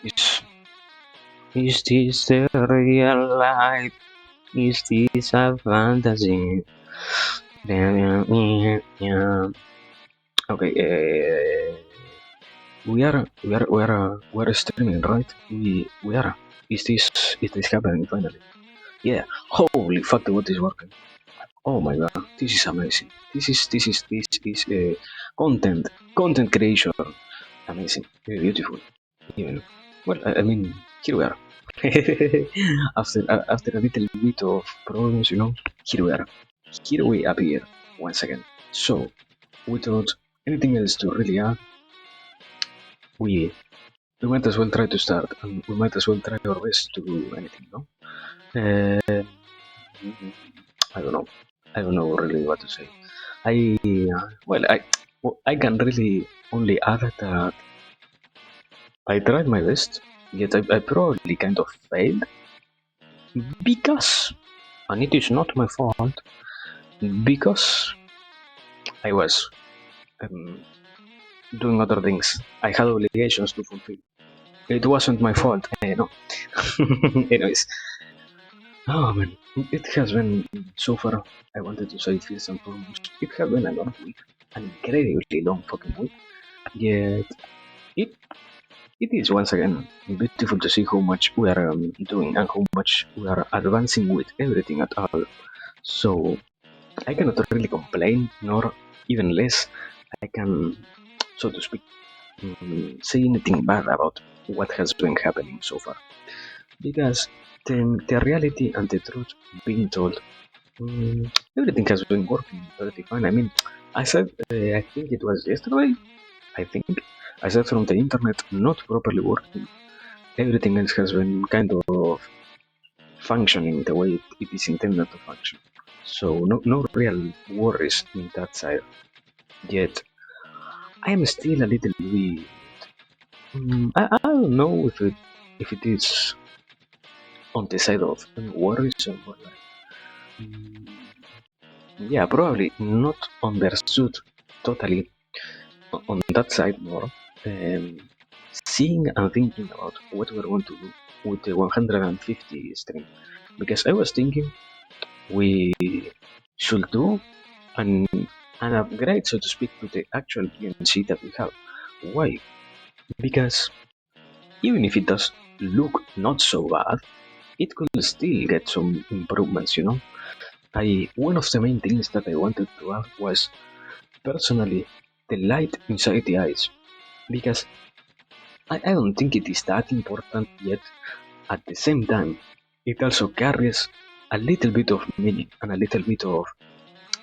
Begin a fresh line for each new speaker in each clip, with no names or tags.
Is this the real life? Is this a fantasy? Okay, we are streaming, right? We are. Is this happening finally? Yeah. Holy fuck, the what is working? Oh my god, this is amazing. This is content creation. Amazing, very beautiful. Even well, I mean, here we are. After a little bit of problems, here we are. Here we appear once again. So, without anything else to really add, we we might as well try to start, and we might as well try our best to do anything, no? Uh, I don't know. I don't know really what to say. I well, I can really only add that I tried my best, yet I probably kind of failed because, and it is not my fault, because I was um, doing other things. I had obligations to fulfill. It wasn't my fault, no. Anyways, oh man, it has been so far. I wanted to say first and foremost, it has been a long week, an incredibly long fucking week. Yet it it is once again beautiful to see how much we are doing and how much we are advancing with everything at all. So I cannot really complain, nor even less I can, so to speak, say anything bad about what has been happening so far. Because the reality and the truth being told, everything has been working pretty fine. I mean, I said, I think it was yesterday, I think, I said from the internet not properly working. Everything else has been kind of functioning the way it is intended to function. So no real worries in that side. Yet I am still a little bit. I don't know if it is on the side of worrisome or like. Mm, yeah, probably not understood totally on that side more. Um, Seeing and thinking about what we're going to do with the 150 stream, because I was thinking we should do an an upgrade, so to speak, to the actual PNC that we have. Why? Because even if it does look not so bad, it could still get some improvements. One of the main things that I wanted to add was personally the light inside the eyes, because I don't think it is that important yet. At the same time, it also carries a little bit of meaning and a little bit of,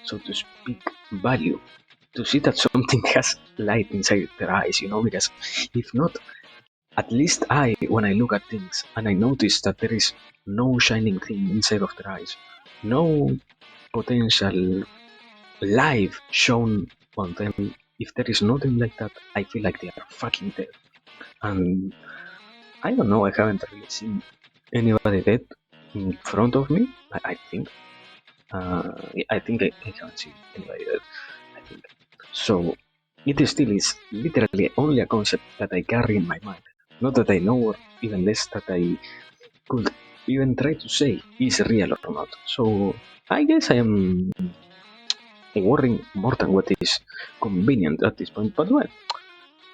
so to speak, value to see that something has light inside their eyes, because if not, at least when I look at things and I notice that there is no shining thing inside of their eyes, no potential life shown on them, if there is nothing like that, I feel like they are fucking dead. And I don't know, I haven't really seen anybody dead in front of me, I think. I think I haven't seen anybody dead, I think. So it still is literally only a concept that I carry in my mind. Not that I know, or even less that I could even try to say is real or not. So I guess I am worrying more than what is convenient at this point. But well,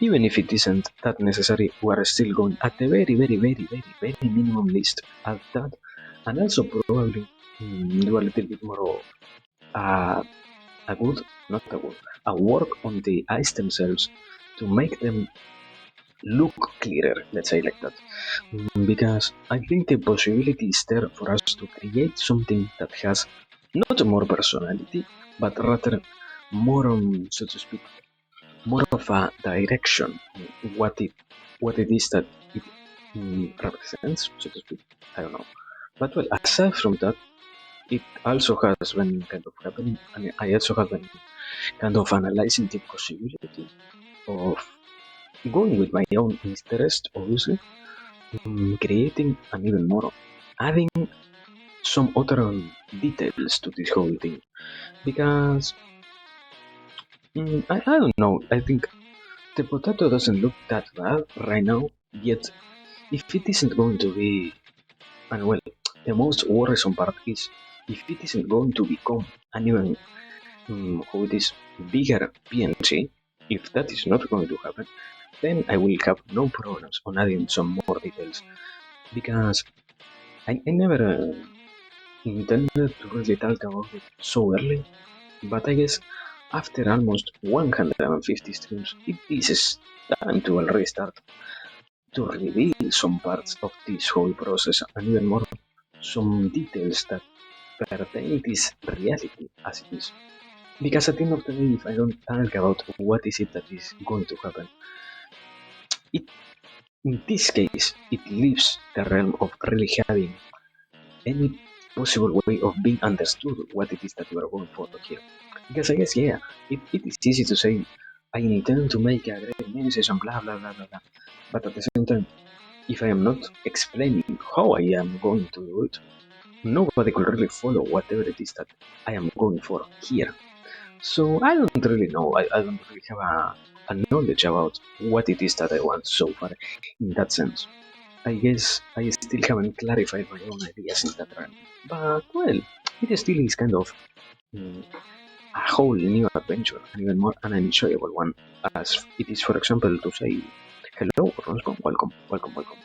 even if it isn't that necessary, we are still going at the very, very, very, very, very minimum list at that. And also probably do a little bit more of a good, not a good, a work on the eyes themselves to make them look clearer, let's say like that. Because I think the possibility is there for us to create something that has not more personality, but rather more, so to speak, more of a direction, what it is that it represents, so to speak. I don't know. But well, aside from that, it also has been kind of happening. I mean, I also have been kind of analyzing the possibility of going with my own interest, obviously, creating and even more, adding some other details to this whole thing. Because I don't know, I think the potato doesn't look that bad right now, yet if it isn't going to be, and well, the most worrisome part is if it isn't going to become an even how it is bigger PNC, if that is not going to happen, then I will have no problems on adding some more details because I never intended to really talk about it so early, but I guess after almost 150 streams, it is time to already start to reveal some parts of this whole process and even more some details that pertain this reality as it is. Because at the end of the day, if I don't talk about what is it that is going to happen, it in this case it leaves the realm of really having any possible way of being understood what it is that we are going for here. Because I guess it is easy to say I intend to make a great message and blah blah blah blah blah. But at the same time, if I am not explaining how I am going to do it, nobody could really follow whatever it is that I am going for here. So I don't really know. I don't really have a knowledge about what it is that I want so far in that sense. I guess I still haven't clarified my own ideas in that realm. But well, it still is kind of mm, a whole new adventure, and even more an enjoyable one, as it is, for example, to say hello, Roscoe, welcome, welcome, welcome.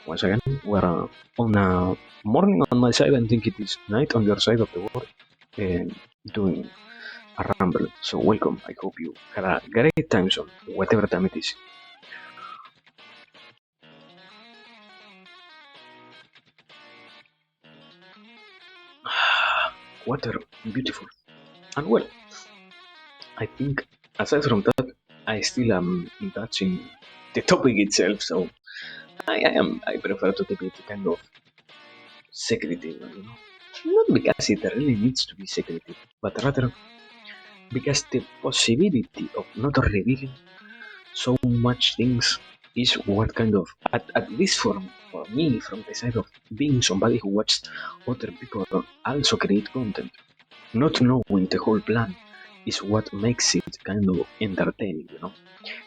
Once again, we're on a morning on my side, and think it is night on your side of the world, doing a ramble. So welcome. I hope you had a great time zone, whatever time it is. Water, beautiful. And well, I think aside from that, I still am touching the topic itself. So I prefer to keep it kind of secretive, you know. Not because it really needs to be secretive, but rather because the possibility of not revealing so much things is what kind of at least for me from the side of being somebody who watches other people also create content, not knowing the whole plan is what makes it kind of entertaining, you know.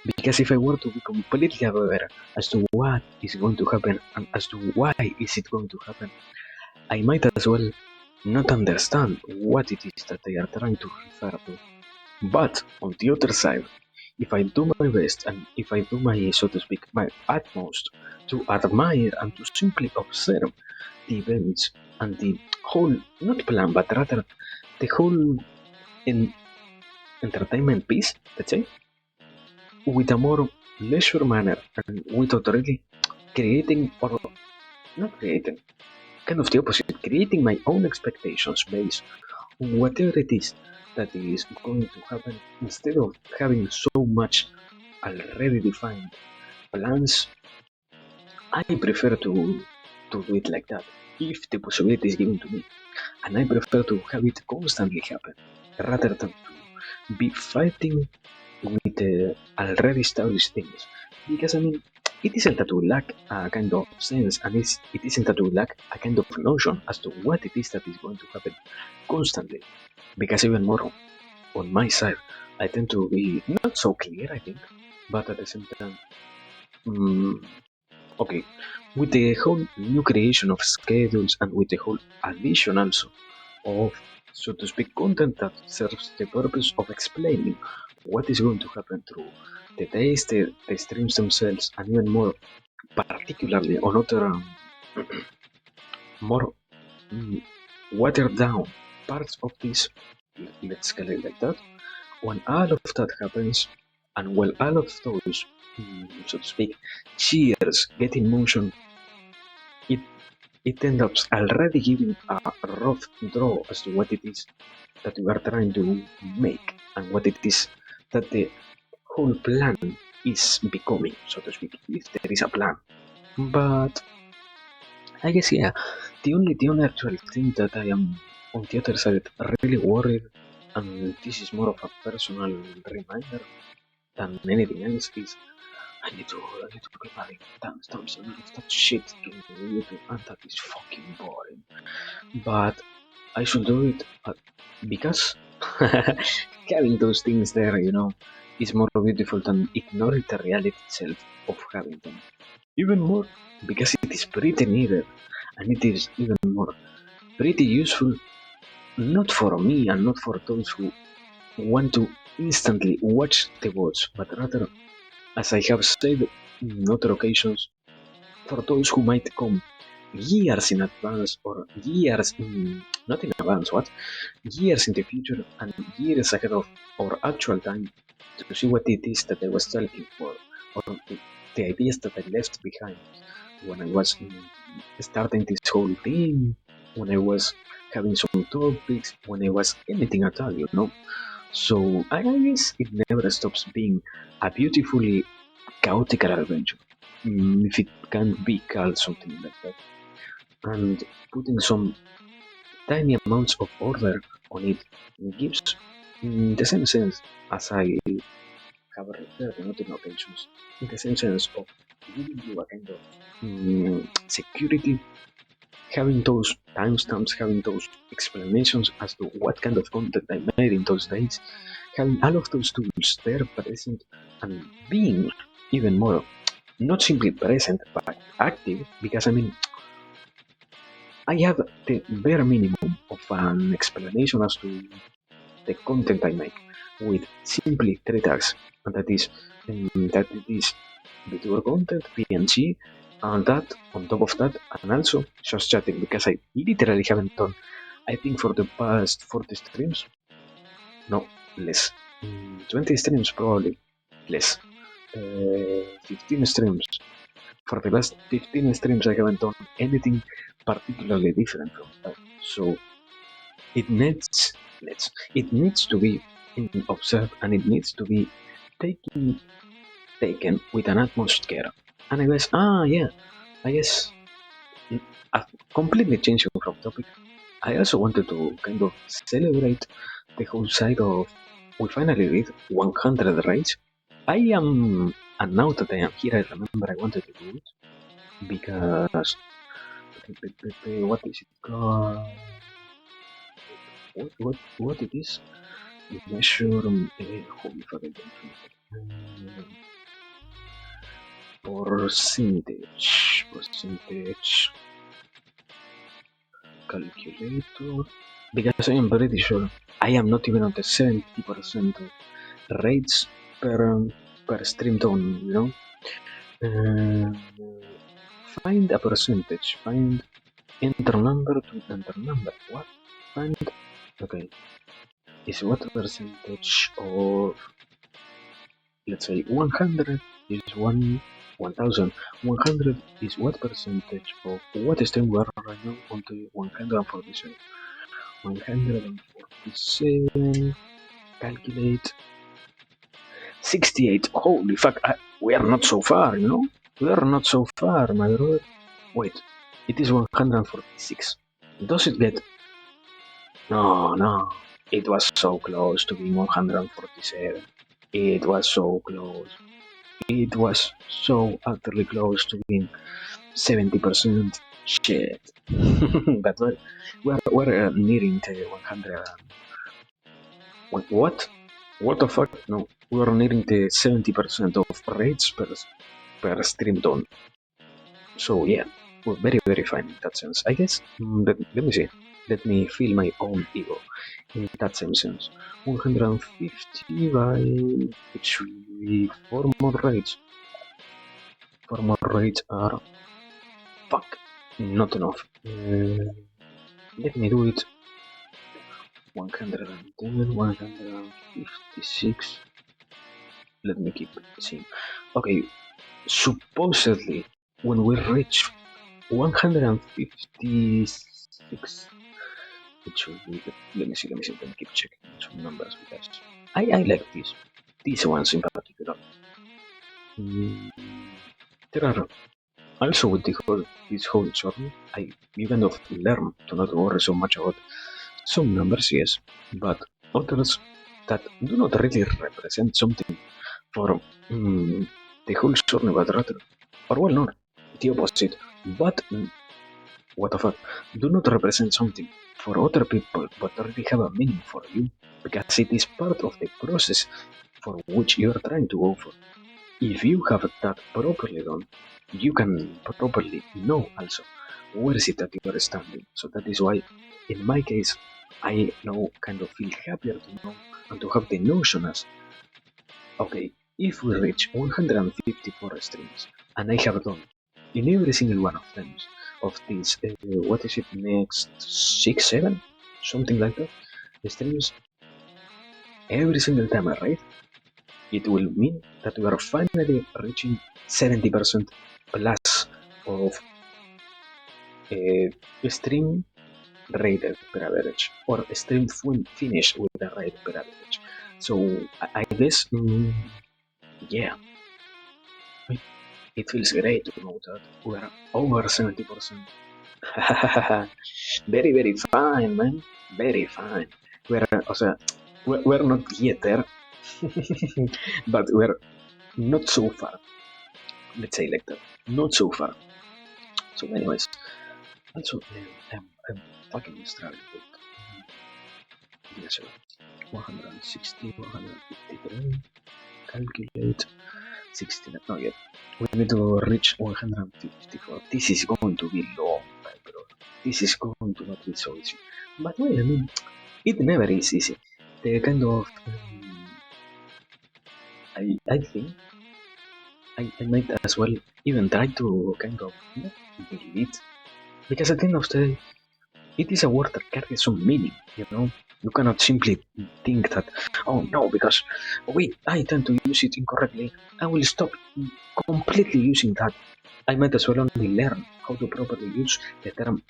Because if I were to be completely aware as to what is going to happen and as to why is it going to happen, I might as well not understand what it is that they are trying to refer to. But on the other side, if I do my best and if I do my, so to speak, my utmost to admire and to simply observe the events and the whole, not plan, but rather the whole entertainment piece, let's say, with a more leisure manner and without really creating or not creating, kind of the opposite, creating my own expectations based on whatever it is that is going to happen instead of having so much already defined plans. I prefer to do it like that if the possibility is given to me, and I prefer to have it constantly happen rather than to be fighting with already established things. Because I mean, it isn't that we lack a kind of sense, and it isn't that we lack a kind of notion as to what it is that is going to happen constantly. Because even more on my side, I tend to be not so clear, I think, but at the same time, mm, okay, with the whole new creation of schedules and with the whole addition also of, so to speak, content that serves the purpose of explaining what is going to happen through the days, the streams themselves, and even more particularly on other more watered down parts of this, let's call it like that. When all of that happens, and when all of those, so to speak, cheers get in motion, it it ends up already giving a rough draw as to what it is that we are trying to make and what it is that the whole plan is becoming, so to speak, if there is a plan. But I guess the only actual thing that I am on the other side really worried, and this is more of a personal reminder than anything else, is I need to keep adding timestamps and all of that shit to YouTube, and that is fucking boring. But I should do it because having those things there, is more beautiful than ignoring the reality itself of having them. even more because it is pretty needed, and it is even more pretty useful, not for me and not for those who want to instantly watch the words, but rather, as I have said in other occasions, for those who might come years in advance or years in, not in advance, what? Years in the future and years ahead of our actual time to see what it is that I was looking for or the ideas that I left behind when I was starting this whole thing, when I was having some topics, when I was anything at all, you know. So I guess it never stops being a beautifully chaotic adventure, if it can be called something like that. And putting some tiny amounts of order on it gives the same sense as I have referred in other occasions, in the same sense of giving you a kind of security, having those timestamps, having those explanations as to what kind of content I made in those days, having all of those tools there present and being even more not simply present but active, because I mean I have the bare minimum of an explanation as to the content I make with simply three tags, and that it is Vtuber content, PNG, and that on top of that, and also just chatting because I literally haven't done. I think for the past 40 streams, no less, 20 streams probably less, 15 streams. For the last 15 streams, I haven't done anything particularly different from that. So it needs to be observed, and it needs to be taken with an utmost care. And I guess, I guess, completely changing from topic, I also wanted to kind of celebrate the whole side of we finally read 100 raids. I am, and now that I am here, I remember I wanted to do it because what is it called? What it is? Measure holy fuck, I don't remember. Percentage calculator, because I am pretty sure I am not even on the 70% of rates per stream tone, you know. Uh, Find a percentage. Find enter number to enter number. What? Find. Okay. Is what percentage of, let's say, 100 is 1000. 100 is what percentage of what stream we are right now on the 147. 147. Calculate 68. Holy fuck! We are not so far, you know. We are not so far, my brother. Wait, it is 146. Does it get? No. It was so close to being 147. It was so close. It was so utterly close to being 70%. Shit. But we're nearing the 100. What? What the fuck? No, we're nearing the 70% of rates per stream tone. So yeah, we're very fine in that sense. I guess, let me see. Let me feel my own ego in that same sense. 150 by, it should be 4 more rates. 4 more rates are, fuck, not enough. Let me do it. 110, 156. Let me keep seeing. Okay, supposedly, when we reach 156, it should be. Let me see. Let me keep checking some numbers because I like these ones in particular. There are also with this whole journey, you kind of learn to not worry so much about some numbers, yes, but others that do not really represent something for the whole journey, but rather, or well, not the opposite, but what the fuck, do not represent something for other people, but already have a meaning for you, because it is part of the process for which you are trying to go for. if you have that properly done, you can properly know also where is it that you are standing. So that is why, in my case, I now kind of feel happier to know and to have the notion as, okay, if we reach 154 streams, and I have done in every single one of them, of these, what is it, next 6, 7, something like that, streams, every single time I rate, it will mean that we are finally reaching 70% plus of stream rated per average, or stream finish with the rate per average. So I guess, yeah, it feels great to know that we are over 70%. Very, very fine, man. Very fine. We're not yet there, but we're not so far. Let's say like that. Not so far. So, anyways, also, I'm fucking struggling with. Yes, 160, 153. Calculate 16. No, yet. We need to reach 154. This is going to be long, my bro. This is going to not be so easy. But well, I mean, it never is easy. The kind of. I think I might as well even try to kind of not delete. Because at the end of the day, it is a word that carries some meaning, you know? You cannot simply think that, oh no, because wait, I tend to use it incorrectly. I will stop completely using that. I might as well only learn how to properly use the term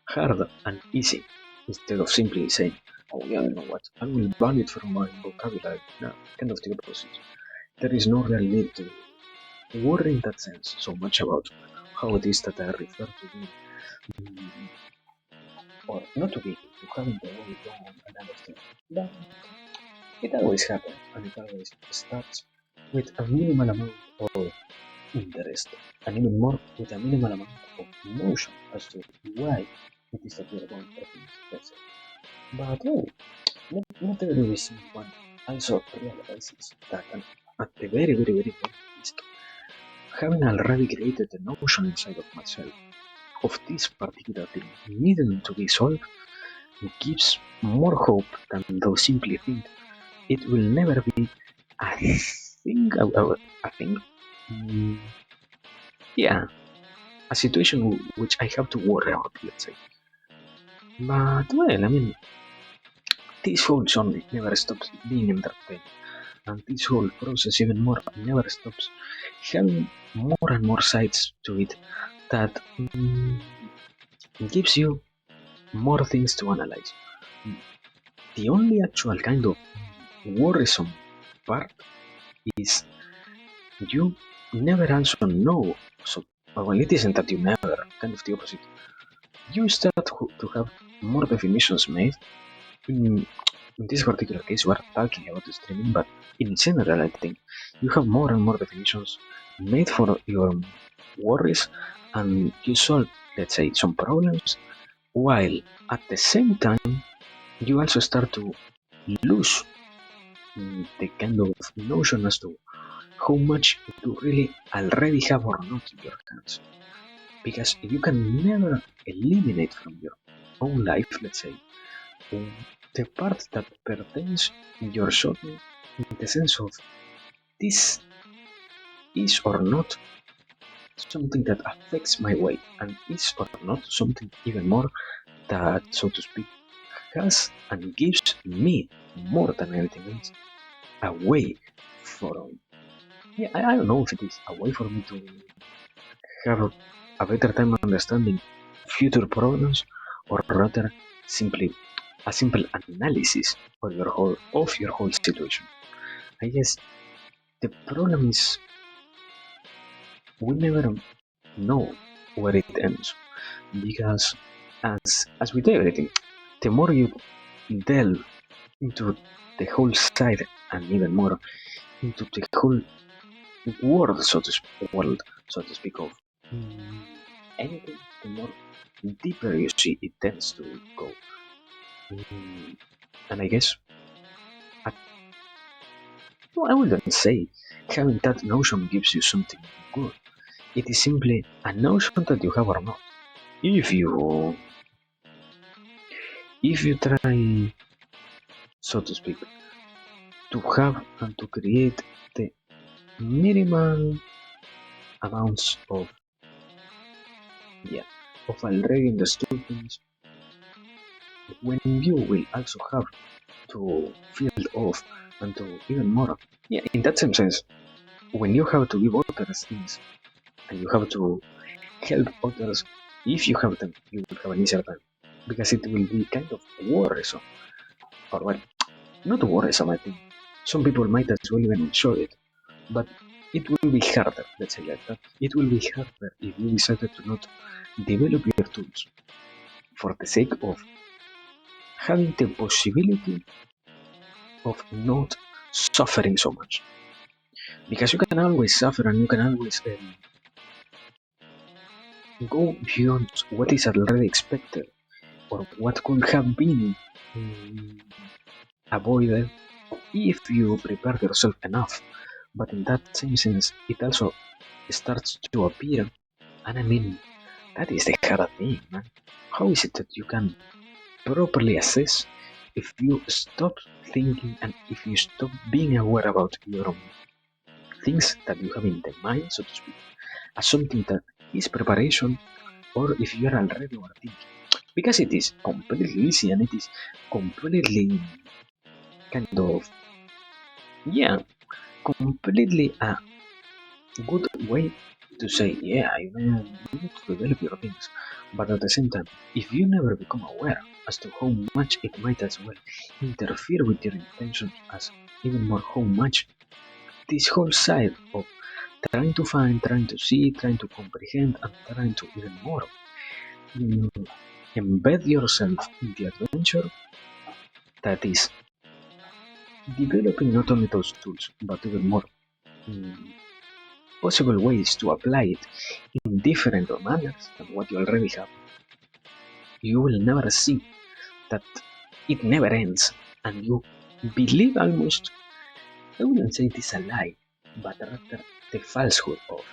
hard and easy instead of simply saying, oh yeah, you know what, I will ban it from my vocabulary. No, kind of the opposite. There is no real need to worry in that sense so much about how it is that I refer to them, or not to be, to having the way wrong and understand. But it always happens, and it always starts with a minimal amount of interest, and even more with a minimal amount of emotion as to why it is that we are going for things, let's say. But well, not every single one also realizes that at the very, very, very, very least, having already created the notion inside of myself of this particular thing needing to be solved gives more hope than though simply think it will never be a thing. A thing? Yeah, a situation which I have to worry about, let's say. But well, I mean, this whole genre never stops being entertaining, and this whole process even more never stops having more and more sides to it that gives you more things to analyze. The only actual kind of worrisome part is you never also know. So, well, it isn't that you never, kind of the opposite. You start to have more definitions made. In this particular case, we're talking about streaming, but in general, I think you have more and more definitions made for your worries, and you solve, let's say, some problems, while at the same time, you also start to lose the kind of notion as to how much you really already have or not in your hands. Because you can never eliminate from your own life, let's say, the part that pertains in your soul in the sense of this is or not something that affects my way, and is or not something even more that, so to speak, has and gives me more than anything else a way for, yeah, I don't know if it is a way for me to have a better time understanding future problems, or rather simply a simple analysis of your whole situation. I guess the problem is we never know where it ends, because as with everything, the more you delve into the whole side, and even more into the whole world, so to speak, of anything, the more deeper you see it tends to go. And I guess No, I wouldn't say having that notion gives you something good. It is simply a notion that you have or not. If you try, so to speak, to have and to create the minimal amounts of already understood things, when you will also have to field off and to even more. Yeah, in that same sense, when you have to give others things and you have to help others, if you have them, you will have an easier time because it will be kind of worrisome, or well, not worrisome. I think some people might as well even enjoy it, but it will be harder. Let's say like that. It will be harder if you decided to not develop your tools for the sake of having the possibility of not suffering so much. Because you can always suffer and you can always go beyond what is already expected or what could have been avoided if you prepare yourself enough. But in that same sense, it also starts to appear, and I mean, that is the hard thing, man. How is it that you can properly assess if you stop thinking and if you stop being aware about your things that you have in the mind, so to speak, as something that is preparation, or if you are already overthinking? Because it is completely easy and it is completely kind of, yeah, completely a good way to say, yeah, you need to develop your things. But at the same time, if you never become aware as to how much it might as well interfere with your intentions, as even more how much this whole side of trying to find, trying to see, trying to comprehend, and trying to even more embed yourself in the adventure that is developing not only those tools, but even more possible ways to apply it in different manners than what you already have. You will never see that it never ends, and you believe almost, I wouldn't say it is a lie, but rather the falsehood of,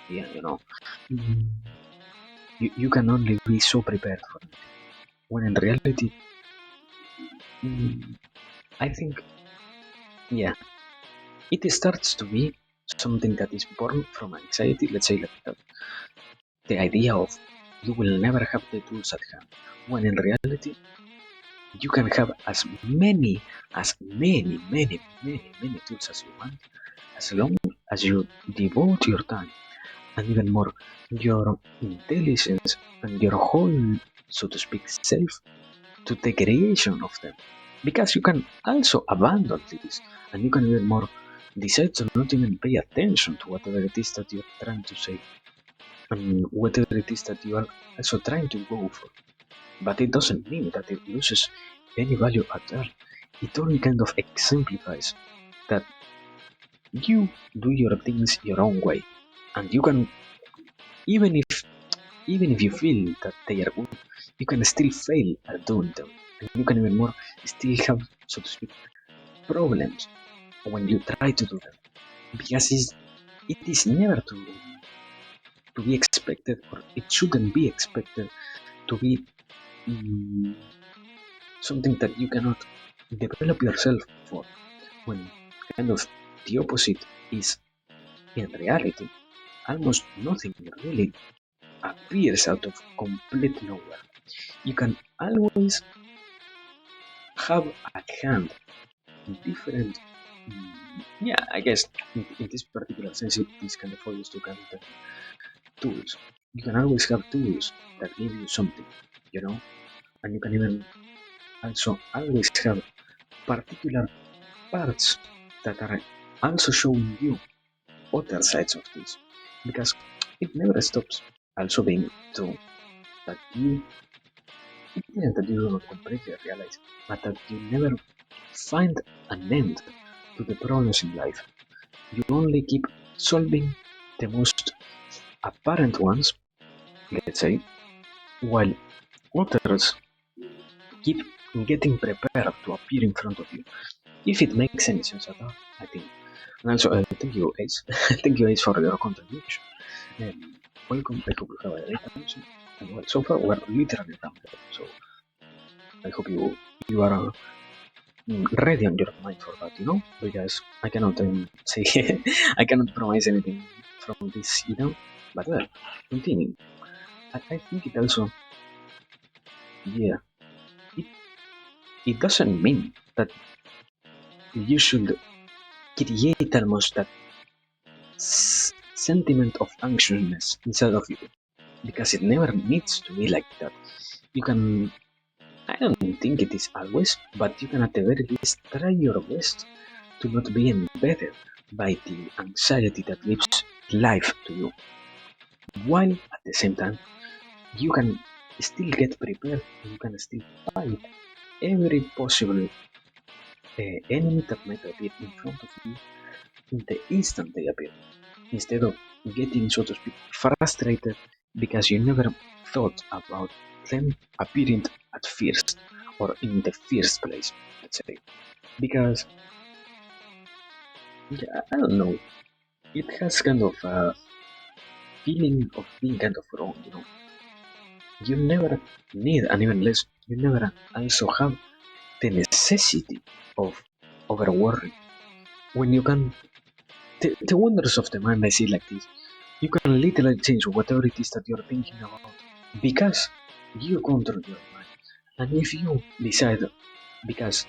you can only be so prepared for it. When in reality, I think, yeah, it starts to be something that is born from anxiety, let's say like that. The idea of you will never have the tools at hand, when in reality, you can have as many tools as you want, as long as you devote your time and even more your intelligence and your whole, so to speak, self to the creation of them. Because you can also abandon this and you can even more decide to not even pay attention to whatever it is that you're trying to say and whatever it is that you are also trying to go for. But it doesn't mean that it loses any value at all. It only kind of exemplifies that you do your things your own way, and you can, even if you feel that they are good, you can still fail at doing them, and you can even more still have, so to speak, problems when you try to do them, because it is never to be expected, or it shouldn't be expected to be something that you cannot develop yourself for, when kind of the opposite is in reality almost nothing really appears out of complete nowhere. You can always have at hand different, I guess in this particular sense, it is kind of always to kind of tools. You can always have tools that give you something, and you can even also always have particular parts that are also showing you other sides of this, because it never stops also being true that you, it isn't that you do not completely realize, but that you never find an end to the problems in life. You only keep solving the most apparent ones, let's say, while others keep getting prepared to appear in front of you. If it makes any sense at all, I think. And also, thank you, Ace. Thank you, Ace, for your contribution. Welcome. I hope you have a great time. And well, so far we're literally rambling, so I hope you are ready on your mind for that, because I cannot say I cannot promise anything from this, But well, continue. I think it also, yeah, it doesn't mean that you should create almost that sentiment of anxiousness inside of you, because it never needs to be like that. You can, I don't think it is always, but you can at the very least try your best to not be embedded by the anxiety that gives life to you, while at the same time you can still get prepared, you can still fight every possible enemy that might appear in front of you in the instant they appear, instead of getting, so to speak, frustrated because you never thought about them appearing at first, or in the first place, let's say. Because, yeah, I don't know, it has kind of a feeling of being kind of wrong, You never need, and even less, you never also have the necessity of over worry. When you can, the wonders of the mind, I see like this. You can literally change whatever it is that you're thinking about, because you control your mind. And if you decide, because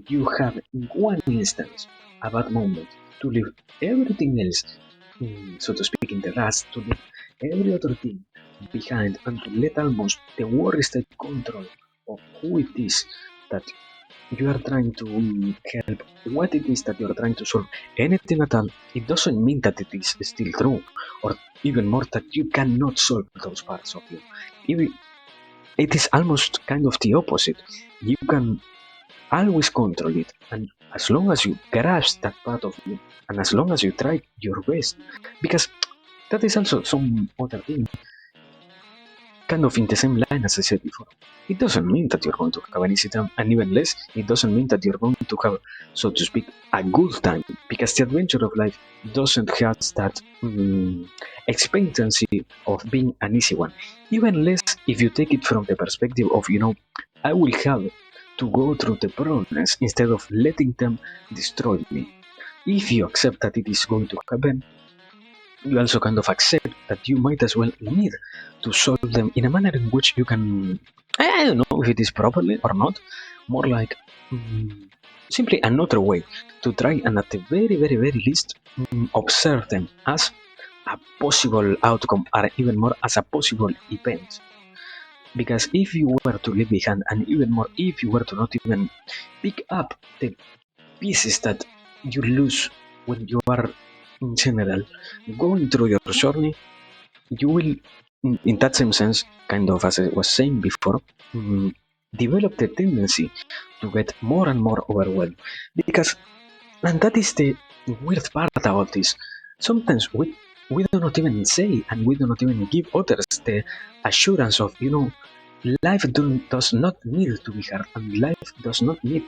you have in one instance a bad moment, to leave everything else, so to speak, in the dust, to leave every other thing behind, and to let almost the worries take control of who it is that you are trying to help, what it is that you are trying to solve, anything at all, it doesn't mean that it is still true, or even more that you cannot solve those parts of you. Even, it is almost kind of the opposite. You can always control it, and as long as you grasp that part of you, and as long as you try your best, because that is also some other thing, kind of in the same line as I said before. It doesn't mean that you're going to have an easy time, and even less, it doesn't mean that you're going to have, so to speak, a good time, because the adventure of life doesn't have that expectancy of being an easy one. Even less if you take it from the perspective of, I will have to go through the problems instead of letting them destroy me. If you accept that it is going to happen, you also kind of accept that you might as well need to solve them in a manner in which you can, I don't know if it is properly or not, more like simply another way to try and at the very, very, very least observe them as a possible outcome, or even more as a possible event. Because if you were to leave behind, and even more if you were to not even pick up the pieces that you lose when you are in general going through your journey, you will, in that same sense, kind of as I was saying before, develop the tendency to get more and more overwhelmed. Because, and that is the weird part about this, sometimes we do not even say, and we do not even give others the assurance of, life does not need to be hard, and life does not need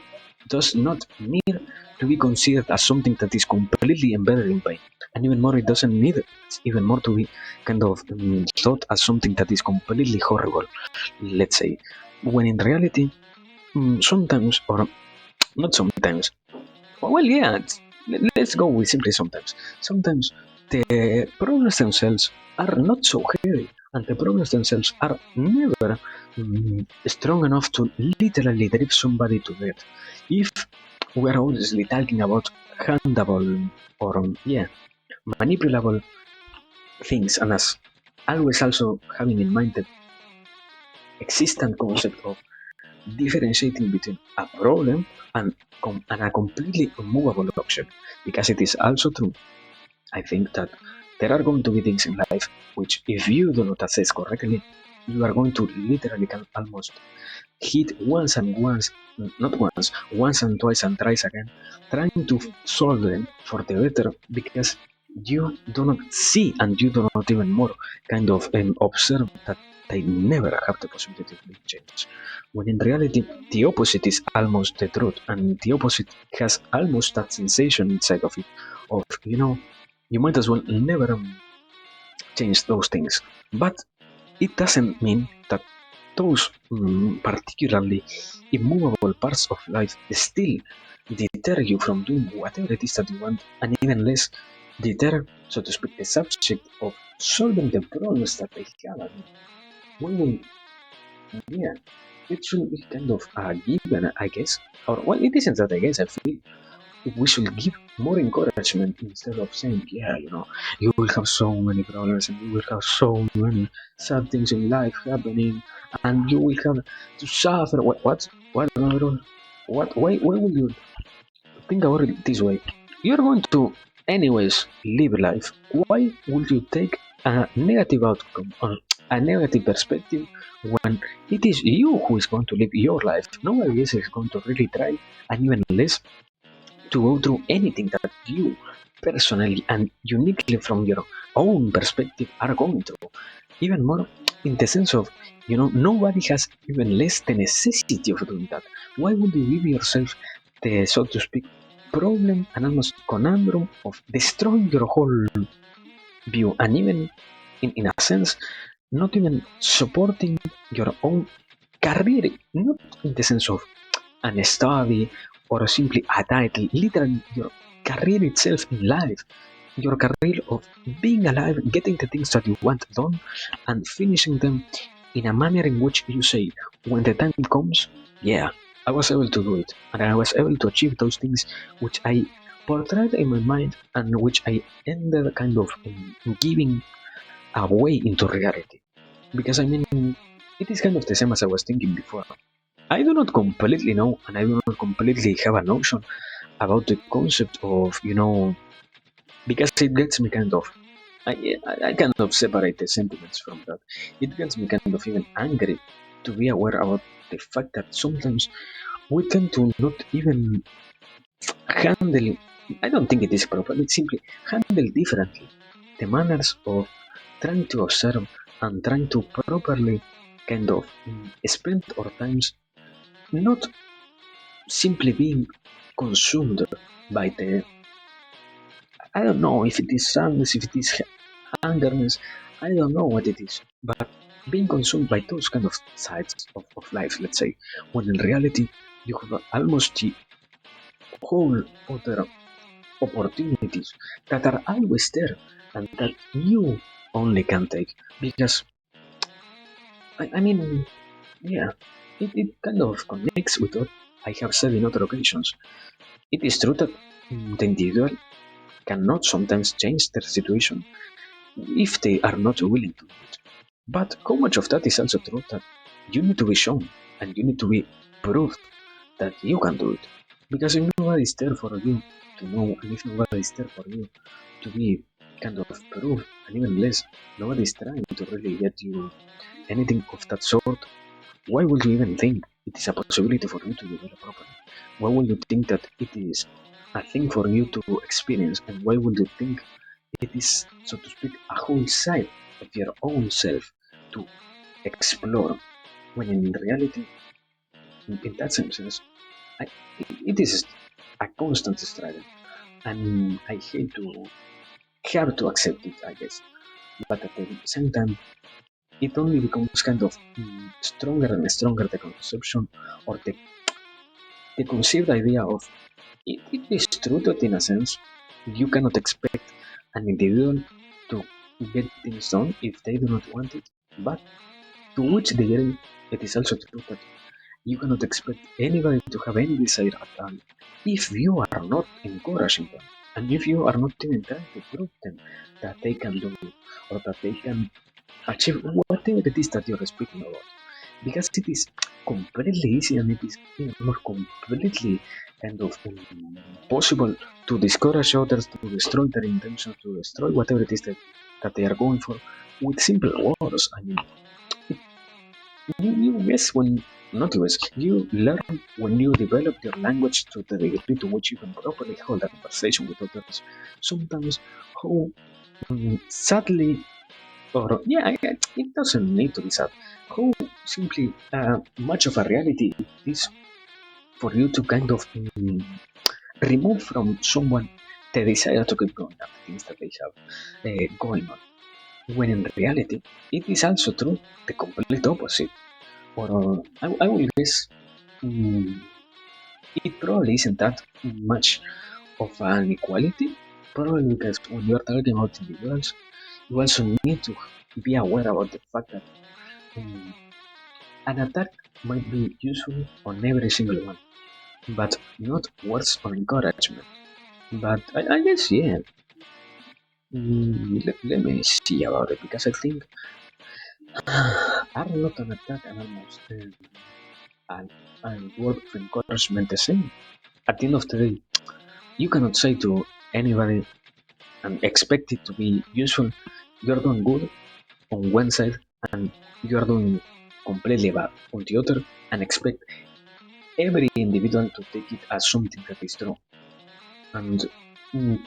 to be considered as something that is completely embedded in pain. And even more, it doesn't need even more to be kind of thought as something that is completely horrible, let's say. When in reality, sometimes, or not sometimes, well, yeah, let's go with simply sometimes. Sometimes the problems themselves are not so heavy, and the problems themselves are never strong enough to literally drive somebody to death. If we are obviously talking about handable or manipulable things, and as always also having in mind the existent concept of differentiating between a problem and a completely unmovable object, because it is also true, I think, that there are going to be things in life which, if you do not assess correctly, you are going to literally almost hit once and twice and thrice again, trying to solve them for the better, because you do not see, and you do not even more kind of observe that they never have the possibility of being changed. When in reality, the opposite is almost the truth, and the opposite has almost that sensation inside of it of, you might as well never change those things. But it doesn't mean that those particularly immovable parts of life still deter you from doing whatever it is that you want, and even less deter, so to speak, the subject of solving the problems that they have. Yeah, it should be kind of a given, I guess. Or, well, it isn't that I guess, I feel we should give more encouragement instead of saying, yeah, you will have so many problems and you will have so many sad things in life happening and you will have to suffer. What, why will you think about it this way? You're going to, anyways, live life. Why would you take a negative outcome or a negative perspective when it is you who is going to live your life? Nobody else is going to really try, and even less to go through anything that you personally and uniquely from your own perspective are going through. Even more in the sense of, nobody has even less the necessity of doing that. Why would you give yourself the, so to speak, problem and almost conundrum of destroying your whole view and even in a sense not even supporting your own career, not in the sense of an study or simply a title, literally your career itself in life, your career of being alive, getting the things that you want done, and finishing them in a manner in which you say, when the time comes, yeah, I was able to do it, and I was able to achieve those things which I portrayed in my mind and which I ended kind of giving away into reality. Because I mean, it is kind of the same as I was thinking before. I do not completely know, and I do not completely have a notion about the concept of, because it gets me kind of, I kind of separate the sentiments from that. It gets me kind of even angry to be aware about the fact that sometimes we tend to not even handle, I don't think it is proper, it's simply handle differently the manners of trying to observe and trying to properly kind of spend our times not simply being consumed by the, I don't know if it is sadness, if it is angerness, I don't know what it is, but being consumed by those kind of sides of life, let's say, when in reality you have almost the whole other opportunities that are always there and that you only can take because I mean, yeah, it kind of connects with what I have said in other occasions. It is true that the individual cannot sometimes change their situation if they are not willing to do it. But how much of that is also true that you need to be shown and you need to be proved that you can do it? Because if nobody is there for you to know, and if nobody is there for you to be kind of proved, and even less, nobody is trying to really get you anything of that sort, why would you even think it is a possibility for you to develop properly? Why would you think that it is a thing for you to experience? And why would you think it is, so to speak, a whole side of your own self to explore? When in reality, in that sense, it is a constant struggle. And I hate to have to accept it, I guess. But at the same time, it only becomes kind of stronger and stronger the conception or the conceived idea of it is true that in a sense you cannot expect an individual to get things done if they do not want it, but to which degree it is also true that you cannot expect anybody to have any desire at all if you are not encouraging them and if you are not even trying to prove them that they can do it or that they can achieve whatever it is that you're speaking about. Because it is completely easy and it is not completely kind of possible to discourage others, to destroy their intentions, to destroy whatever it is that they are going for with simple words. I mean, you guess when, not guess, you learn when you develop your language to the degree to which you can properly hold a conversation with others. Sometimes how sadly Or yeah, it doesn't need to be sad. How simply much of a reality it is for you to kind of remove from someone the desire to keep going at the things that they have going on. When in reality, it is also true the complete opposite. Or I will guess mm, it probably isn't that much of an equality. Probably because when you are talking about individuals, you also need to be aware about the fact that um, an attack might be useful on every single one, but not words of encouragement. But I guess, yeah, let me see about it because I think are not an attack and almost and word of encouragement the same. At the end of the day, you cannot say to anybody and expect it to be useful. You're doing good on one side and you're doing completely bad on the other and expect every individual to take it as something that is true. And in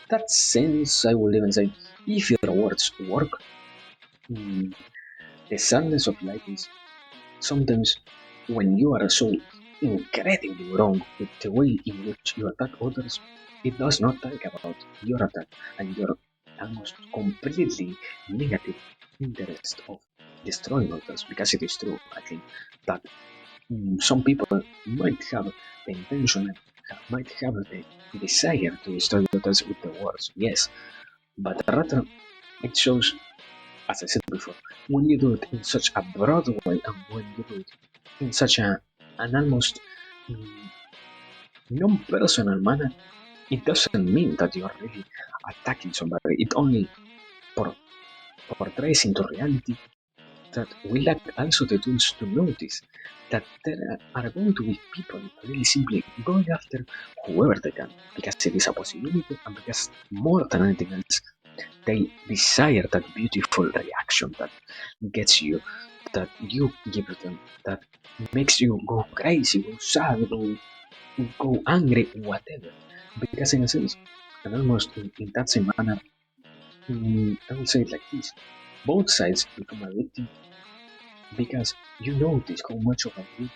that sense, I will even say if your words work, mm, the sadness of life is sometimes when you are so incredibly wrong with the way in which you attack others, it does not talk about your attack and your almost completely negative interest of destroying others because it is true, I think, that some people might have the intention and might have the desire to destroy others with the words, yes, but rather it shows, as I said before, when you do it in such a broad way and when you do it in such an almost mm, non-personal manner, it doesn't mean that you are really attacking somebody. It only por- portrays into reality that we lack also the tools to notice that there are going to be people really simply going after whoever they can because it is a possibility and because more than anything else they desire that beautiful reaction that gets you, that you give them, that makes you go crazy, go sad, go angry, whatever. Because in a sense, and almost in that same manner, I will say it like this: both sides become a victim because you notice how much of a good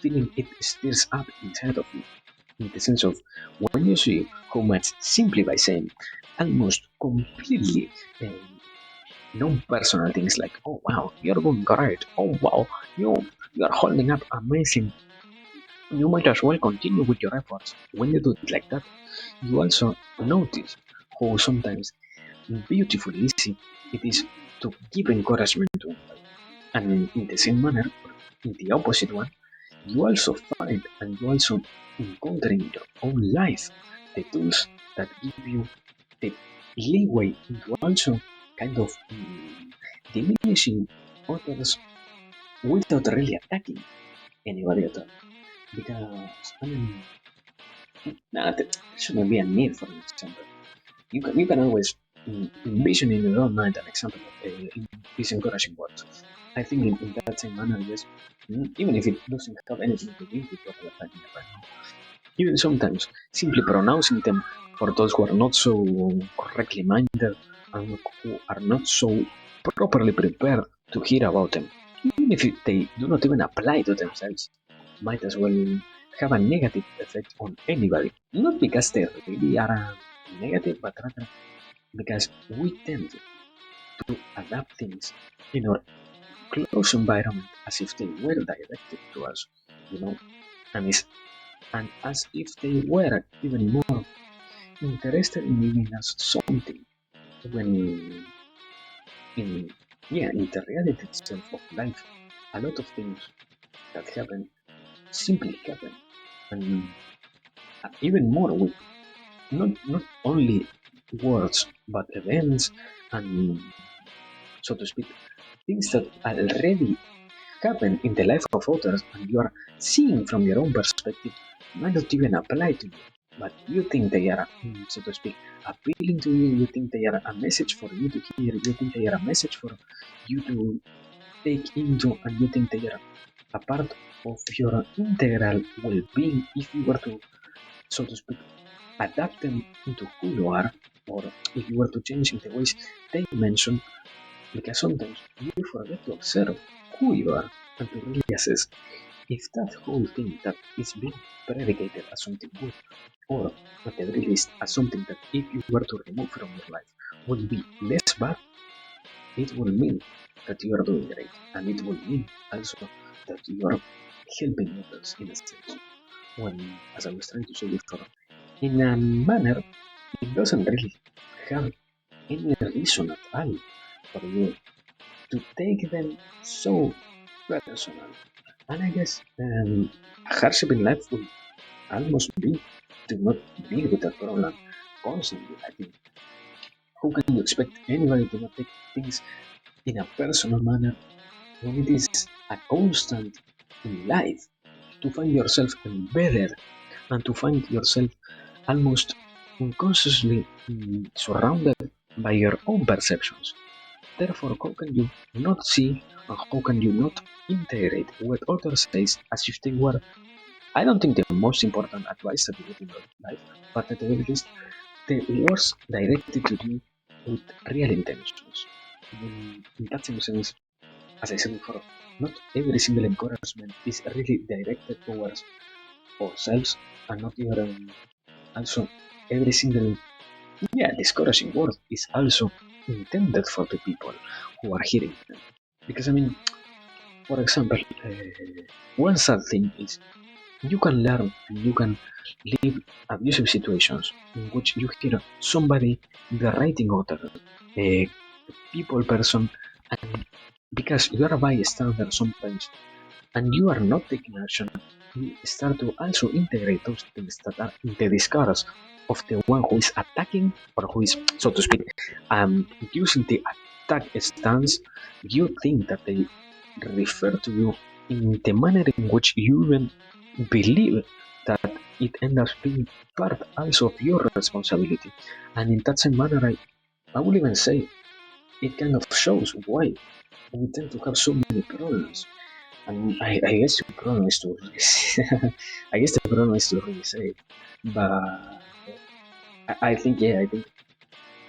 feeling it stirs up inside of you. In the sense of when you see how much simply by saying almost completely non-personal things like, oh wow, you're doing great, oh wow, you're holding up amazing, you might as well continue with your efforts. When you do it like that, you also notice how sometimes beautifully easy it is to give encouragement to anybody. And in the same manner, in the opposite one, you also find and you also encounter in your own life the tools that give you the leeway into also kind of diminishing others without really attacking anybody at all. Because, I mean, there shouldn't be a need for an example. You can always envision in your own mind an example of these encouraging words. I think in that same manner, yes, even if it doesn't have anything to do with what we're talking about now, even sometimes simply pronouncing them for those who are not so correctly minded and who are not so properly prepared to hear about them, even if they do not even apply to themselves, might as well have a negative effect on anybody. Not because they really are negative, but rather because we tend to adapt things in our close environment as if they were directed to us, you know, and is and as if they were even more interested in giving us something when in in the reality itself of life a lot of things that happen simply happen and even more with not only words but events and so to speak things that already happen in the life of others and you are seeing from your own perspective might not even apply to you, but you think they are, so to speak, appealing to you, you think they are a message for you to hear, you think they are a message for you to take into, and you think they are a part of your integral well-being if you were to, so to speak, adapt them into who you are, or if you were to change in the ways they mention, because sometimes you forget to observe who you are and to really assess if that whole thing that is being predicated as something good, or at the very least as something that if you were to remove from your life would be less bad, it will mean that you are doing great, and it will mean also that you are helping others in a sense. When, as I was trying to say before, in a manner, it doesn't really have any reason at all for you to take them so personal. And I guess a hardship in life will almost be to not deal with that problem constantly. I think how can you expect anybody to not take things in a personal manner when it is a constant in life to find yourself embedded and to find yourself almost unconsciously surrounded by your own perceptions. Therefore, how can you not see and how can you not integrate what others say as if they were, I don't think, the most important advice that you get in your life, but at the very least, the words directed to you with real intentions. In that same sense, as I said before, not every single encouragement is really directed towards ourselves, and not even also every single discouraging word is also intended for the people who are hearing them. Because I mean, for example, one sad thing is you can learn and you can live abusive situations in which you hear somebody berating other people, person, and because you are a bystander sometimes and you are not taking action, you start to also integrate those things that are in the discourse of the one who is attacking or who is, so to speak, using the attack stance. You think that they refer to you in the manner in which you even believe that it ends up being part also of your responsibility. And in that same manner, I would even say it kind of shows why we tend to have so many problems. And I guess the problem is to really I guess the problem is to really say it. But I think, yeah, I think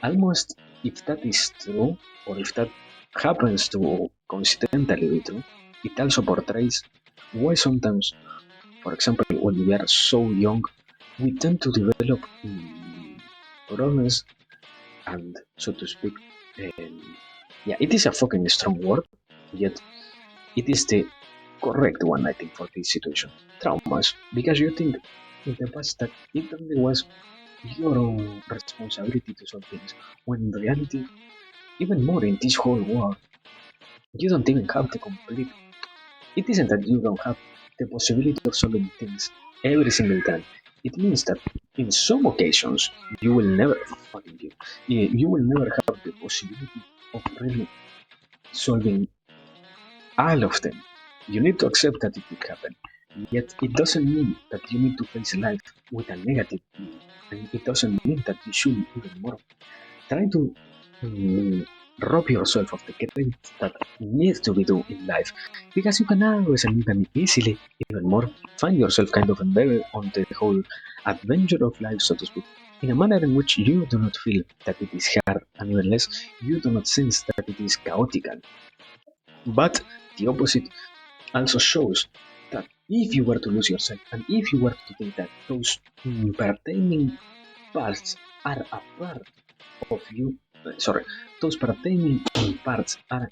almost if that is true, or if that happens to coincidentally be true, it also portrays why sometimes, for example, when we are so young, we tend to develop problems and, so to speak, yeah, it is a fucking strong word, yet it is the correct one, I think, for this situation. Traumas, because you think in the past that it only was your own responsibility to solve things, when in reality, even more in this whole world, you don't even have the complete. It isn't that you don't have the possibility of solving things every single time. It means that in some occasions you will never fucking you will never have the possibility of really solving all of them. You need to accept that it could happen. Yet it doesn't mean that you need to face life with a negative view. And it doesn't mean that you should even more try to rob yourself of the credit that needs to be done in life. Because you can always and you can easily even more find yourself kind of embedded on the whole adventure of life, so to speak, in a manner in which you do not feel that it is hard, and even less you do not sense that it is chaotic. But the opposite also shows that if you were to lose yourself and if you were to think that those pertaining parts are a part of you, those pertaining parts are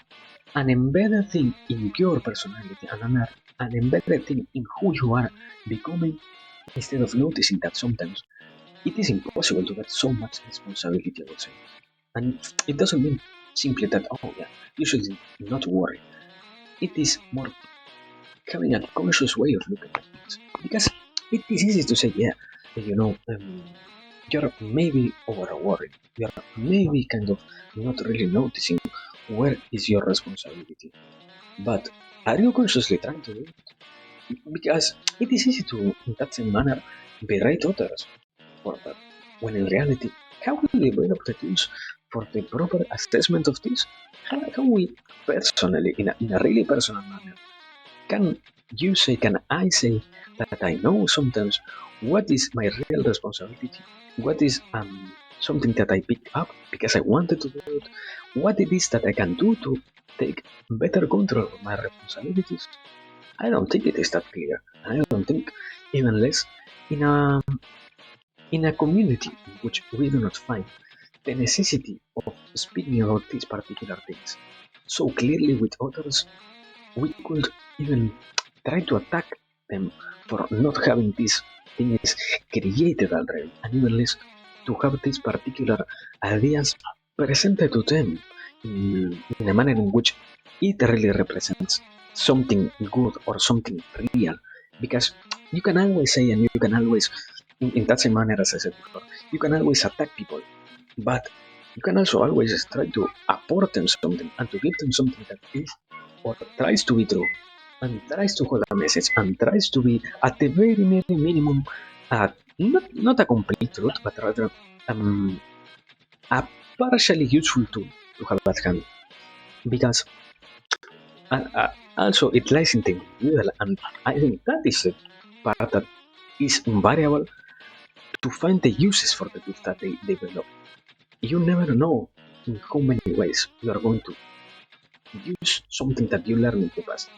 an embedded thing in your personality and an embedded thing in who you are becoming, instead of noticing that sometimes it is impossible to get so much responsibility, I would say. And it doesn't mean simply that, oh yeah, you should not worry. It is more having a conscious way of looking at things. Because it is easy to say, yeah, you're maybe over worried. You're maybe kind of not really noticing where is your responsibility. But are you consciously trying to do it? Because it is easy to, in that same manner, berate others for that. When in reality, how we develop the tools for the proper assessment of this? How we personally, in a really personal manner, can can I say that I know sometimes what is my real responsibility? What is something that I picked up because I wanted to do it, what it is that I can do to take better control of my responsibilities. I don't think it is that clear. And I don't think even less in a community in which we do not find the necessity of speaking about these particular things so clearly with others, we could even try to attack them for not having these things created already, and even less to have these particular ideas presented to them in a manner in which it really represents something good or something real. Because you can always say, and you can always, in that same manner as I said before, you can always attack people, but you can also always try to apport them something and to give them something that is or tries to be true and tries to hold a message and tries to be at the very, very minimum not a complete truth but rather a partially useful tool to have at hand because also it lies in the individual, and I think that is the part that is invariable to find the uses for the tools that they develop. You never know in how many ways you are going to use something that you learned in the past.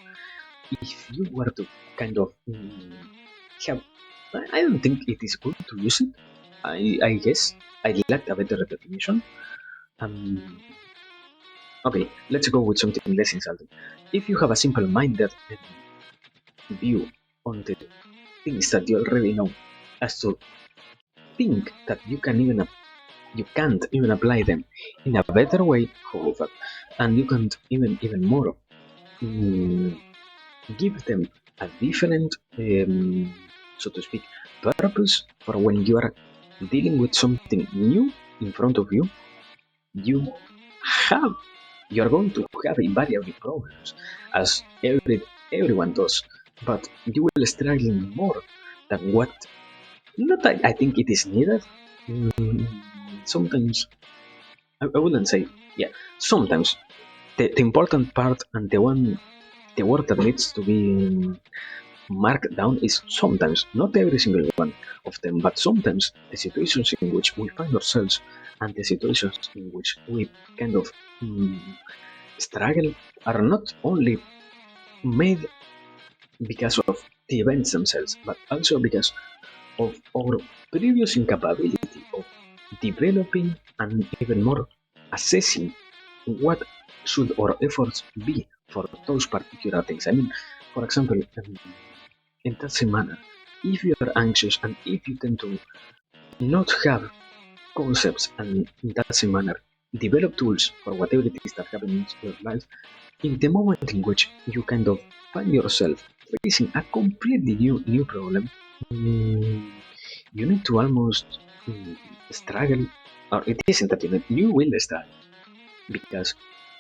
If you were to kind of have, I don't think it is good to use it. I guess I lacked a better definition. Um, okay, let's go with something less insulting. If you have a simple-minded view on the things that you already know, as to think that you can't even apply them in a better way, holy fuck, and you can't even more mm, give them a different, so to speak, purpose for when you are dealing with something new in front of you. You have you are going to have invariably problems, as everyone does, but you will struggle more than what. Not I think it is needed. Sometimes I wouldn't say yeah. Sometimes the important part and the word that needs to be marked down is sometimes, not every single one of them, but sometimes the situations in which we find ourselves and the situations in which we kind of struggle are not only made because of the events themselves, but also because of our previous incapability of developing and even more assessing what should our efforts be for those particular things. I mean, for example, in that same manner, if you are anxious and if you tend to not have concepts and in that same manner develop tools for whatever it is that happens in your life, in the moment in which you kind of find yourself facing a completely new problem, mm, you need to almost struggle, or it isn't that you will struggle because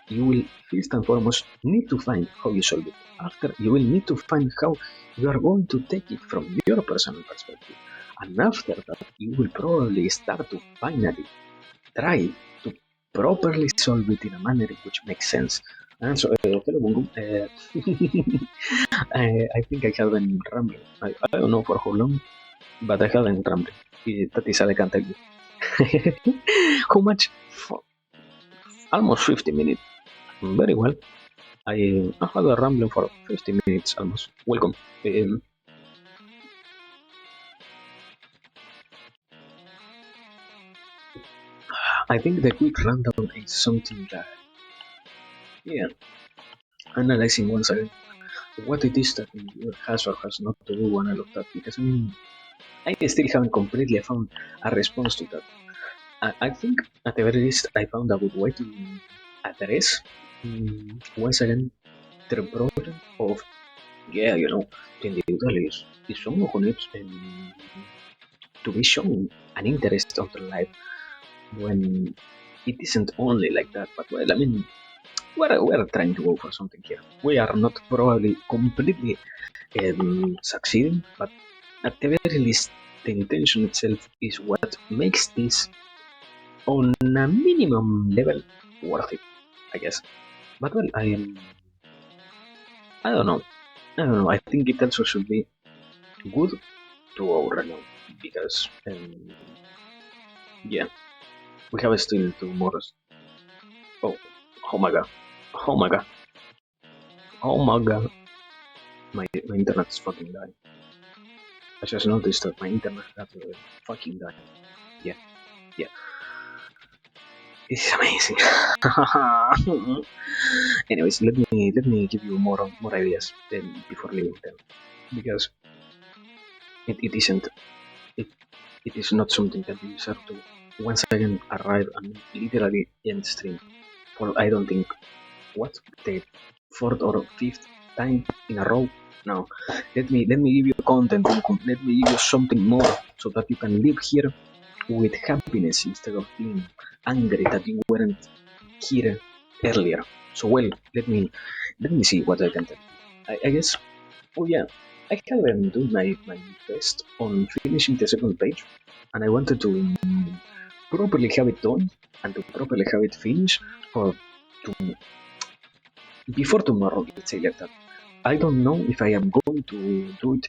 you will first and foremost need to find how you solve it. After, you will need to find how you are going to take it from your personal perspective. And after that, you will probably start to finally try to properly solve it in a manner which makes sense. And so, hello, Bungo. I think I have been rambling. I don't know for how long, but I haven't rambled. That is all I can tell you. How much? Almost 50 minutes. Very well. I had a rambling for 50 minutes almost. Welcome. I think the quick rundown is something that, yeah, analyzing once again what it is that it has or has not to do and all of that. Because I mean, I still haven't completely found a response to that. I think at the very least I found a good way to address once again the problem of, yeah, the individual is someone who needs to be shown an interest of the life when it isn't only like that. But well, I mean, we're trying to go for something here. We are not probably completely succeeding, but at the very least, the intention itself is what makes this on a minimum level worth it, I guess. But well, I don't know. I don't know. I think it also should be good to our renown because, yeah. We have still 2 more. Oh, oh my god. Oh my god. Oh my god. My internet is fucking dying. I just noticed that my internet has fucking died. Yeah, yeah. It's amazing. Anyways, let me give you more ideas before leaving them, because it isn't it it is not something that you deserve to once again arrive and literally end stream for I don't think what the fourth or fifth time in a row. Now let me give you content. Let me give you something more so that you can live here with happiness instead of being angry that you weren't here earlier. So well, let me see what I can tell. I guess. Oh yeah, I haven't done my best on finishing the second page, and I wanted to properly have it done and to properly have it finished for to before tomorrow. Let's say like that. I don't know if I am going to do it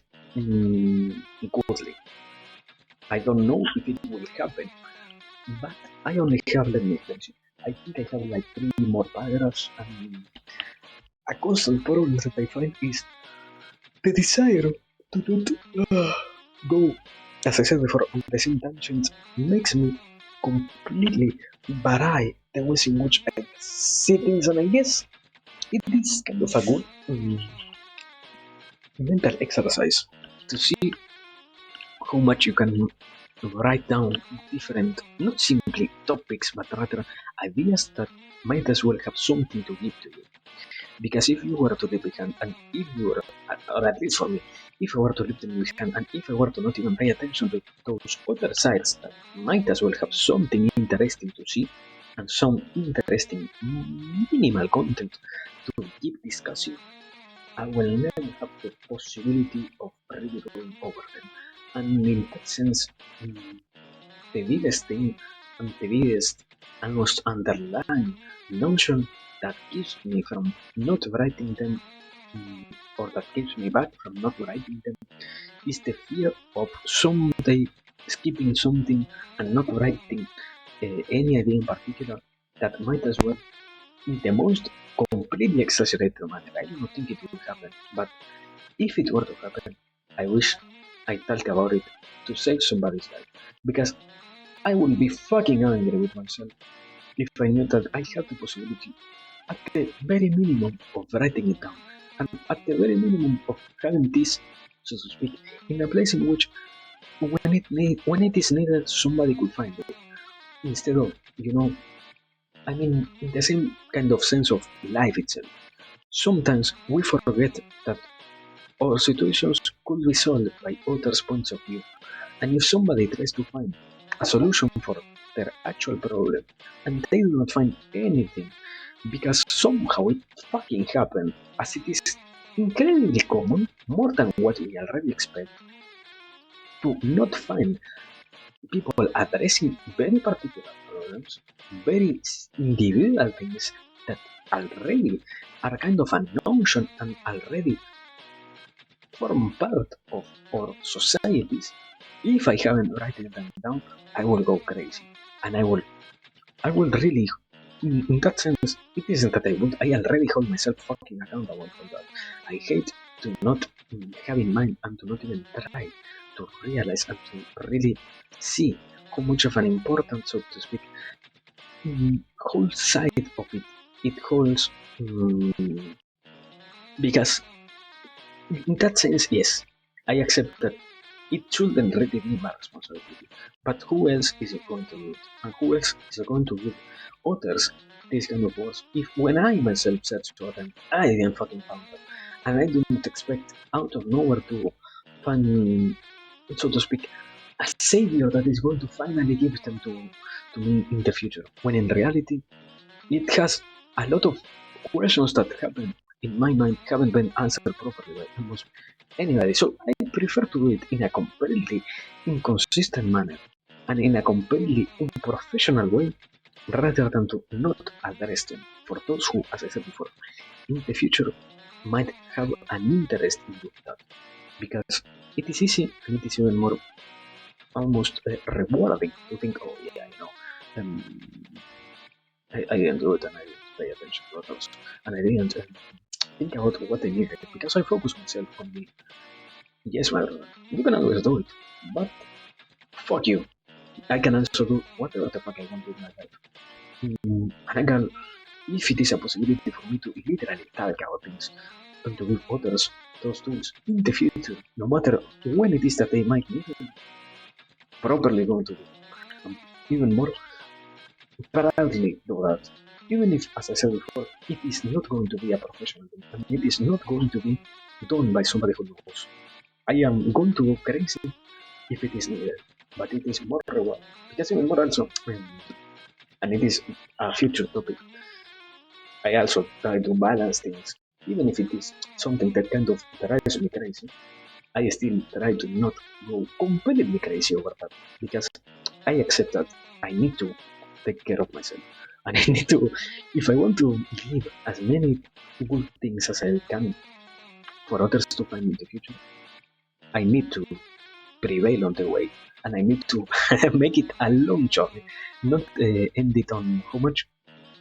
goodly. I don't know if it will happen, but I only have, let me finish it. I think I have like 3 more paragraphs, and a constant problem that I find is the desire to go, as I said before, on the same tangent makes me completely vary the ways in which I see things, and I guess it is kind of a good mental exercise to see how much you can write down different, not simply topics, but rather ideas that might as well have something to give to you. Because if you were to leave behind, and if you were, or at least for me, if I were to leave them behind, and if I were to not even pay attention to those other sides that might as well have something interesting to see, and some interesting minimal content to keep discussing, I will never have the possibility of really going over them. And in that sense, the biggest thing and the biggest and most underlying notion that keeps me from not writing them, or that keeps me back from not writing them, is the fear of someday skipping something and not writing any idea in particular that might as well, in the most completely exaggerated manner. I do not think it will happen, but if it were to happen, I wish I talked about it to save somebody's life, because I would be fucking angry with myself if I knew that I had the possibility, at the very minimum, of writing it down, and at the very minimum of having this, so to speak, in a place in which, when it is needed, somebody could find it, instead of, I mean, in the same kind of sense of life itself. Sometimes we forget that our situations could be solved by others' points of view, and if somebody tries to find a solution for their actual problem and they do not find anything because somehow it fucking happened, as it is incredibly common, more than what we already expect, to not find people addressing very particular problems, very individual things that already are kind of a notion and already form part of our societies. If I haven't written them down, I will go crazy, and I will really, in that sense, it isn't that I already hold myself fucking accountable for that. I hate to not have in mind and to not even try to realize and to really see how much of an important, so to speak, whole side of it holds. Because in that sense, yes, I accept that it shouldn't really be my responsibility. But who else is it going to do it? And who else is going to give others this kind of words? If when I myself search for them, I didn't fucking found them. And I do not expect out of nowhere to find, so to speak, a savior that is going to finally give them to me in the future. When in reality, it has a lot of questions that happen in my mind haven't been answered properly by almost anybody. So I prefer to do it in a completely inconsistent manner and in a completely unprofessional way rather than to not address them for those who, as I said before, in the future might have an interest in doing that. Because it is easy and it is even more almost rewarding to think, oh yeah, um, I didn't do it, and I didn't pay attention to others, and I didn't think about what I needed because I focus myself on me. Yes, my brother, you can always do it, but fuck you. I can also do whatever the fuck I want with my life. And I can, if it is a possibility for me to literally talk about things and to give others those tools in the future, no matter when it is that they might need them, properly going to do. Even more proudly do that. Even if, as I said before, it is not going to be a professional thing, and it is not going to be done by somebody who knows. I am going to go crazy if it is needed, but it is more reward. Because even more also, and it is a future topic, I also try to balance things. Even if it is something that kind of drives me crazy, I still try to not go completely crazy over that because I accept that I need to take care of myself. And I need to, if I want to give as many good things as I can for others to find in the future, I need to prevail on the way. And I need to make it a long journey, not end it on how much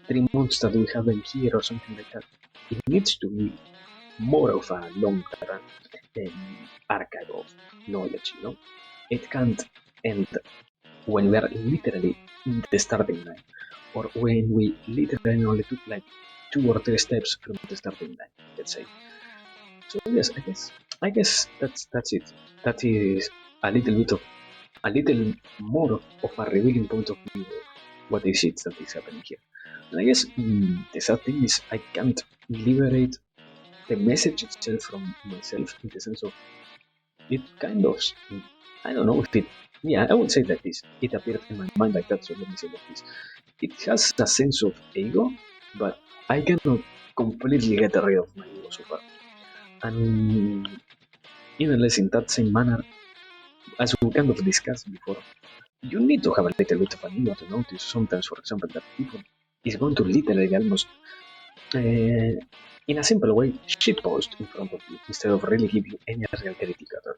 3 months that we have in here or something like that. It needs to be more of a long term archive of knowledge, you know? It can't end when we are literally in the starting line, or when we literally only took like 2 or 3 steps from the starting line, let's say. So yes, I guess that's it. That is a little more of a revealing point of view of what is it that is happening here. And I guess the sad thing is I can't liberate the message itself from myself in the sense of it kind of, I don't know if it, yeah, I would say like this. It appeared in my mind like that, so let me say like this. It has a sense of ego, but I cannot completely get rid of my ego so far. And even less in that same manner, as we kind of discussed before, you need to have a little bit of an ego to notice sometimes, for example, that people is going to literally almost uh, in a simple way, shitpost in front of you instead of really give you any real critique at all.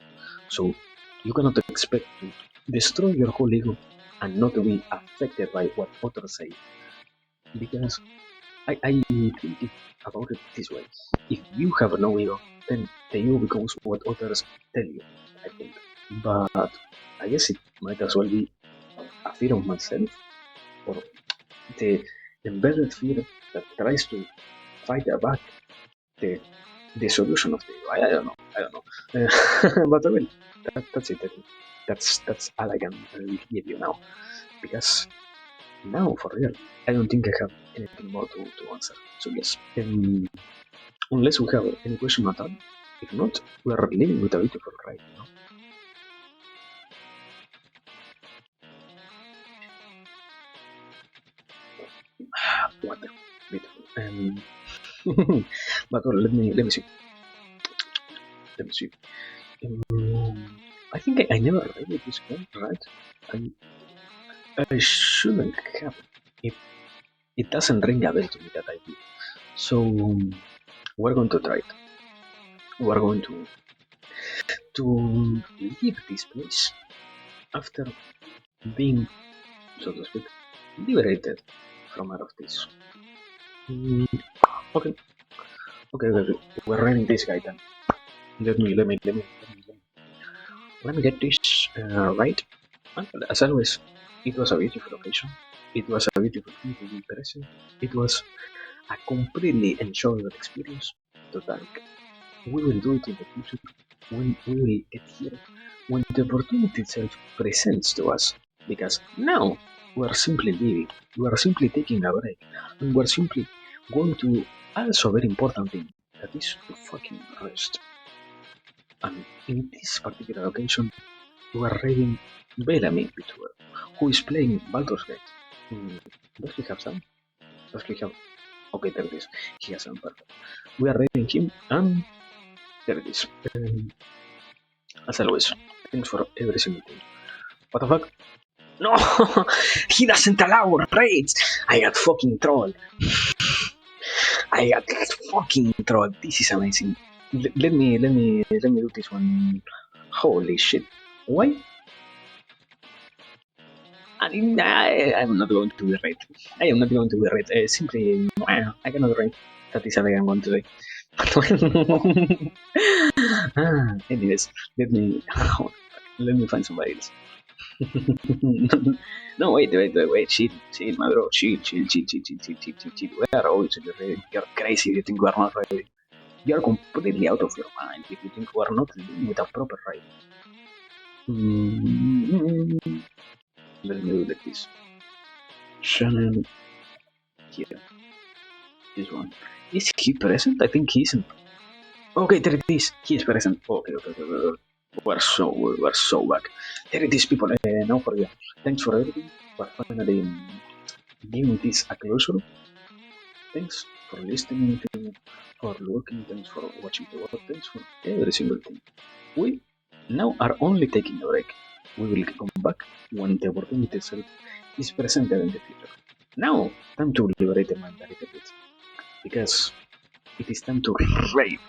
So you cannot expect to destroy your whole ego and not to be affected by what others say. Because I think about it this way. If you have no ego, then the ego becomes what others tell you, I think. But I guess it might as well be a fear of myself or the embedded fear that tries to fight back the the solution of the I don't know. But I will. That's it. I think. That's all I can give you now because now for real, I don't think I have anything more to answer. So yes, unless we have any question at all, if not, we are living with a beautiful ride. You know? Water, beautiful. But well, let me see. Let me see. I think I never read it this one, right? I shouldn't have. It it doesn't ring a bell to me that I did. So we're going to try it. We're going to leave this place after being, so to speak, liberated from out of this. Mm, okay, okay. We're running this guy then. Let me get this right. And as always, it was a beautiful occasion. It was a beautiful thing to be present. It was a completely enjoyable experience to thank. We will do it in the future when we will get here, when the opportunity itself presents to us. Because now we are simply living, we are simply taking a break, and we are simply going to also a very important thing that is to fucking rest. And in this particular occasion, we are reading Bellamy Vtuber, who is playing Baldur's Gate. Does he have some? Does he have? Okay, there it is. He has some perfect. We are reading him, and there it is. As always, thanks for every single thing. What the fuck? No, he doesn't allow raids. I got fucking trolled. I got fucking trolled. This is amazing. Let me do this one. Holy shit! Why? I'm not going to be right. I am not going to be right. Simply, I cannot write. That is all I am going to say. Anyways, let me find somebody else. No, wait, chill, my bro, chill. We are always ready. You're crazy if you think we are not ready. You're completely out of your mind if you think we are not living with a proper right. Let me do like this. Channel here. This one. Is he present? I think he isn't. Okay, there it is. He is present. Okay. We're so back. There it is, people. Now for you. Thanks for everything. We're finally giving this a closure. Thanks for listening, for looking, thanks for watching the world, thanks for every single thing. We now are only taking a break. We will come back when the opportunity itself is presented in the future. Now, time to liberate the mind a little bit. Because it is time to rave.